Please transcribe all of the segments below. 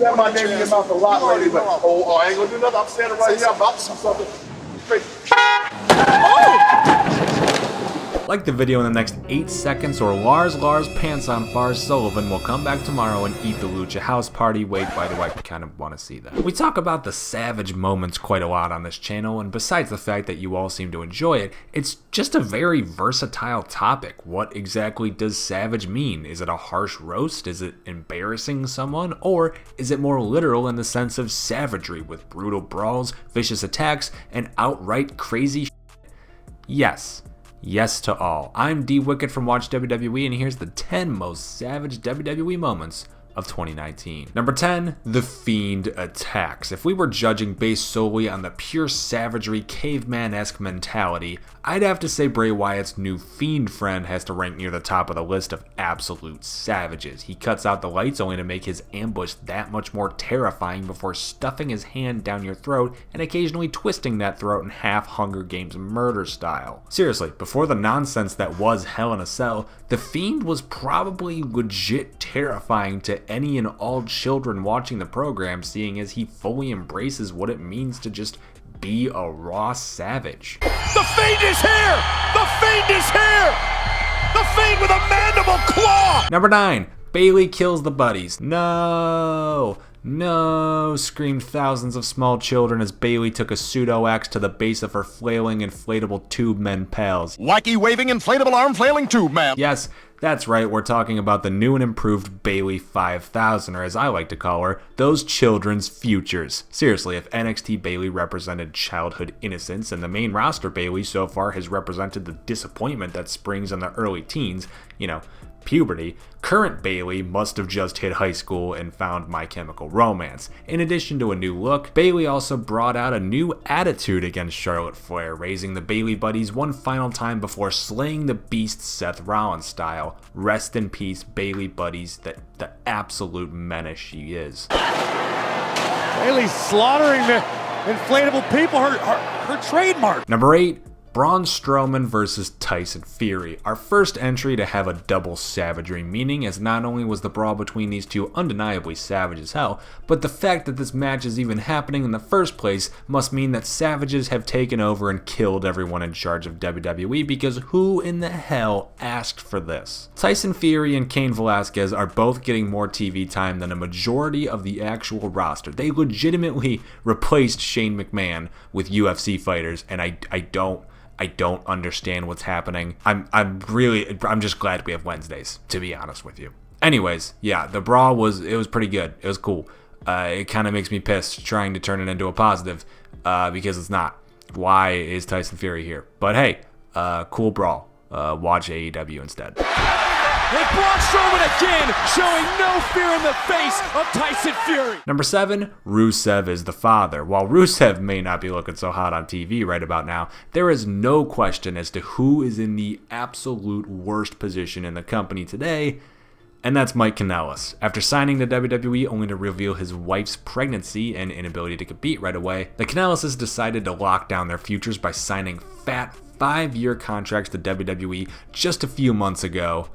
You have my name in your mouth a lot lately, but I ain't gonna do nothing. I'm standing right here. I'm about to do something. Straight. Like the video in the next 8 seconds or Lars Pants on Far Sullivan will come back tomorrow and eat the Lucha House Party. Wait, why do I kind of want to see that? We talk about the savage moments quite a lot on this channel, and besides the fact that you all seem to enjoy it, it's just a very versatile topic. What exactly does savage mean? Is it a harsh roast? Is it embarrassing someone? Or is it more literal in the sense of savagery with brutal brawls, vicious attacks, and outright crazy shit? Yes. Yes to all. I'm D Wicked from Watch WWE, and here's the 10 most savage WWE moments of 2019. Number 10, The Fiend Attacks. If we were judging based solely on the pure savagery, caveman-esque mentality, I'd have to say Bray Wyatt's new Fiend friend has to rank near the top of the list of absolute savages. He cuts out the lights only to make his ambush that much more terrifying before stuffing his hand down your throat and occasionally twisting that throat in half Hunger Games murder style. Seriously, before the nonsense that was Hell in a Cell, the Fiend was probably legit terrifying to any and all children watching the program, seeing as he fully embraces what it means to just be a raw savage. The Fiend is here! The Fiend is here! The Fiend with a mandible claw! Number 9, Bayley kills the buddies. No, screamed thousands of small children as Bayley took a pseudo-axe to the base of her flailing inflatable tube men pals. Wacky waving inflatable arm flailing tube man. Yes, that's right, we're talking about the new and improved Bayley 5000, or as I like to call her, those children's futures. Seriously, if NXT Bayley represented childhood innocence and the main roster Bayley so far has represented the disappointment that springs in the early teens, puberty, current Bayley must have just hit high school and found My Chemical Romance. In addition to a new look, Bayley also brought out a new attitude against Charlotte Flair, raising the Bayley buddies one final time before slaying the Beast Seth Rollins style. Rest in peace, Bayley buddies, the absolute menace she is. Bayley's slaughtering the inflatable people, her trademark. Number 8, Braun Strowman versus Tyson Fury. Our first entry to have a double savagery meaning, as not only was the brawl between these two undeniably savage as hell, but the fact that this match is even happening in the first place must mean that savages have taken over and killed everyone in charge of WWE, because who in the hell asked for this? Tyson Fury and Cain Velasquez are both getting more TV time than a majority of the actual roster. They legitimately replaced Shane McMahon with UFC fighters, and I don't understand what's happening. I'm just glad we have Wednesdays, to be honest with you. Anyways, yeah, the brawl was pretty good. It was cool. It kind of makes me pissed trying to turn it into a positive, because it's not. Why is Tyson Fury here? But hey, cool brawl. Watch AEW instead. And Braun Strowman again, showing no fear in the face of Tyson Fury. Number 7, Rusev Is The Father. While Rusev may not be looking so hot on TV right about now, there is no question as to who is in the absolute worst position in the company today, and that's Mike Kanellis. After signing to WWE only to reveal his wife's pregnancy and inability to compete right away, the Kanellises decided to lock down their futures by signing fat 5-year contracts to WWE just a few months ago,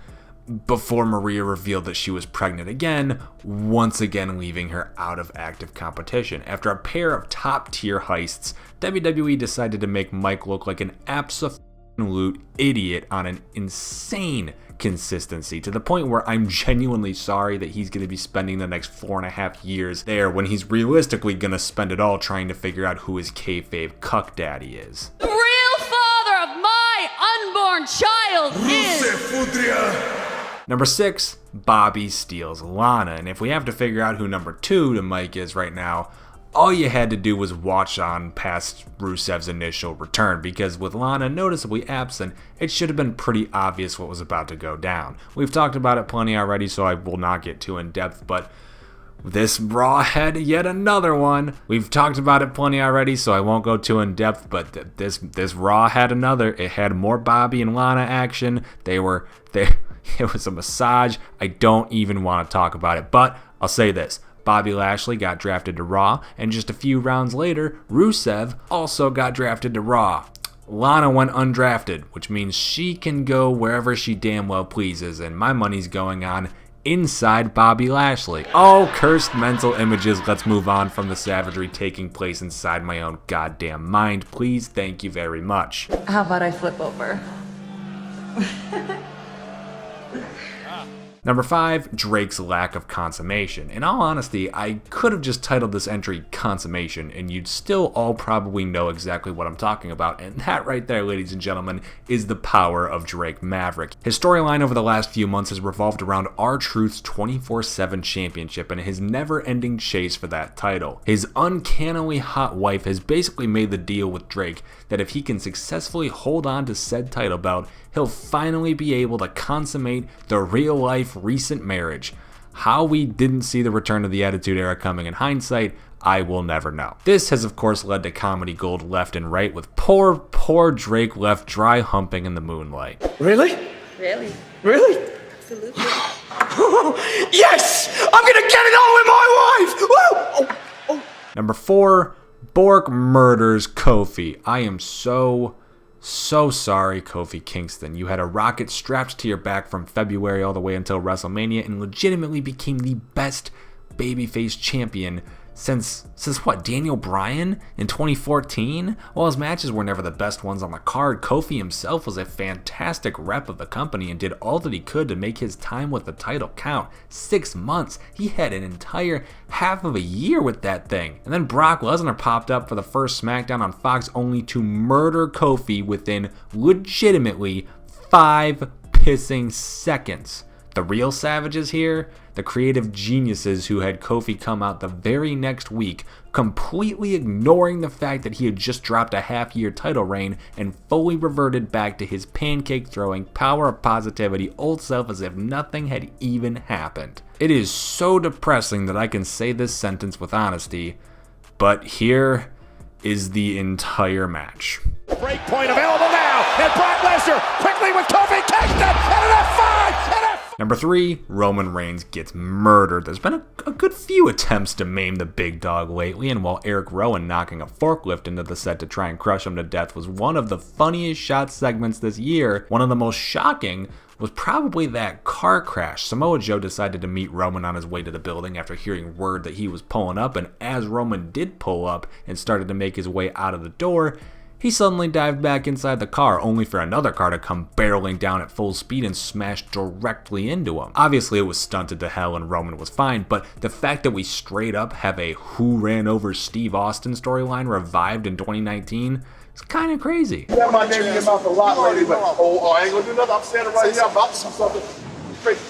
before Maria revealed that she was pregnant again, once again leaving her out of active competition. After a pair of top-tier heists, WWE decided to make Mike look like an absolute idiot on an insane consistency, to the point where I'm genuinely sorry that he's going to be spending the next 4.5 years there when he's realistically going to spend it all trying to figure out who his kayfabe cuck daddy is. The real father of my unborn child is... Number 6, Bobby steals Lana, and if we have to figure out who number 2 to Mike is right now, all you had to do was watch on past Rusev's initial return, because with Lana noticeably absent, it should have been pretty obvious what was about to go down. We've talked about it plenty already, so I will not get too in depth, but this Raw had yet another one. We've talked about it plenty already, so I won't go too in depth, but this Raw had another. It had more Bobby and Lana action. It was a massage. I don't even want to talk about it, but I'll say this. Bobby Lashley got drafted to Raw, and just a few rounds later, Rusev also got drafted to Raw. Lana went undrafted, which means she can go wherever she damn well pleases, and my money's going on inside Bobby Lashley. Oh, cursed mental images. Let's move on from the savagery taking place inside my own goddamn mind. Please, thank you very much. How about I flip over? Number 5, Drake's lack of consummation. In all honesty, I could have just titled this entry Consummation, and you'd still all probably know exactly what I'm talking about, and that right there, ladies and gentlemen, is the power of Drake Maverick. His storyline over the last few months has revolved around R-Truth's 24/7 championship and his never-ending chase for that title. His uncannily hot wife has basically made the deal with Drake that if he can successfully hold on to said title belt, he'll finally be able to consummate the real-life recent marriage. How we didn't see the return of the Attitude Era coming in hindsight, I will never know. This has of course led to comedy gold left and right, with poor Drake left dry humping in the moonlight. Really? Really? Really? Absolutely. Yes! I'm gonna get it all with my wife! Woo! Oh. Number 4, Bork murders Kofi. I am so sorry, Kofi Kingston. You had a rocket strapped to your back from February all the way until WrestleMania and legitimately became the best babyface champion since what, Daniel Bryan in 2014? While his matches were never the best ones on the card, Kofi himself was a fantastic rep of the company and did all that he could to make his time with the title count. 6 months. He had an entire half of a year with that thing. And then Brock Lesnar popped up for the first SmackDown on Fox only to murder Kofi within legitimately 5 pissing seconds. The real savages here, the creative geniuses who had Kofi come out the very next week, completely ignoring the fact that he had just dropped a half-year title reign and fully reverted back to his pancake-throwing, power of positivity old self as if nothing had even happened. It is so depressing that I can say this sentence with honesty, but here is the entire match. Break point available now, and Brock Lesnar quickly with Kofi Kingston, and an F5, and Number 3, Roman Reigns gets murdered. There's been a good few attempts to maim the big dog lately, and while Eric Rowan knocking a forklift into the set to try and crush him to death was one of the funniest shot segments this year, one of the most shocking was probably that car crash. Samoa Joe decided to meet Roman on his way to the building after hearing word that he was pulling up, and as Roman did pull up and started to make his way out of the door, he suddenly dived back inside the car, only for another car to come barreling down at full speed and smash directly into him. Obviously, it was stunted to hell and Roman was fine, but the fact that we straight up have a Who Ran Over Steve Austin storyline revived in 2019 is kind of crazy. You have my name in your mouth a lot lately, but I ain't gonna do nothing. I'm standing right here. I'm about to do something crazy.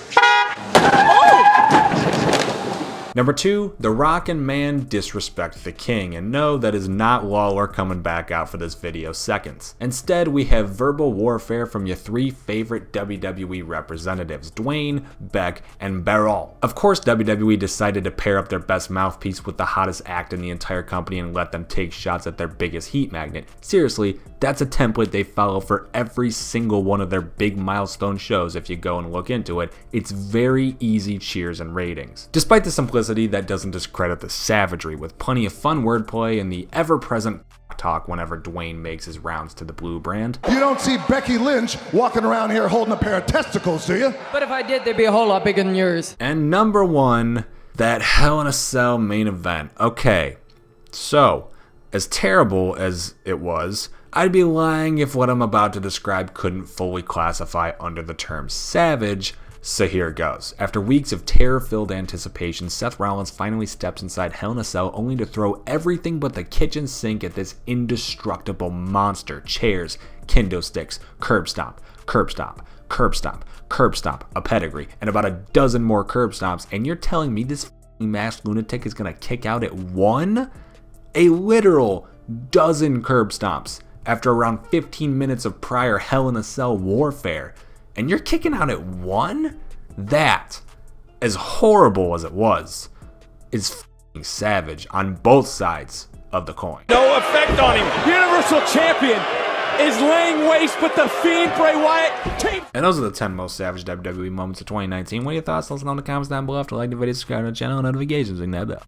Number 2, The Rock and Man disrespect the King, and no, that is not Lawler coming back out for this video seconds. Instead, we have verbal warfare from your 3 favorite WWE representatives, Dwayne, Beck, and Bayley. Of course, WWE decided to pair up their best mouthpiece with the hottest act in the entire company and let them take shots at their biggest heat magnet. Seriously, that's a template they follow for every single one of their big milestone shows. If you go and look into it, it's very easy cheers and ratings. Despite the simplicity, that doesn't discredit the savagery, with plenty of fun wordplay and the ever-present talk whenever Dwayne makes his rounds to the Blue brand. You don't see Becky Lynch walking around here holding a pair of testicles, do you? But if I did, they'd be a whole lot bigger than yours. And number 1, that Hell in a Cell main event. Okay, so, as terrible as it was, I'd be lying if what I'm about to describe couldn't fully classify under the term savage. So here it goes. After weeks of terror-filled anticipation, Seth Rollins finally steps inside Hell in a Cell only to throw everything but the kitchen sink at this indestructible monster. Chairs, kendo sticks, curb stomp, curb stomp, curb stomp, curb stomp, a pedigree, and about a dozen more curb stomps, and you're telling me this f***ing masked lunatic is gonna kick out at 1? A literal dozen curb stomps after around 15 minutes of prior Hell in a Cell warfare. And you're kicking out at 1? That, as horrible as it was, is f***ing savage on both sides of the coin. no effect on him. Universal Champion is laying waste with the Fiend Bray Wyatt team. And those are the 10 most savage WWE moments of 2019. What are your thoughts? Let us know in the comments down below. If you like the video, subscribe to the channel, and notifications, ring that bell.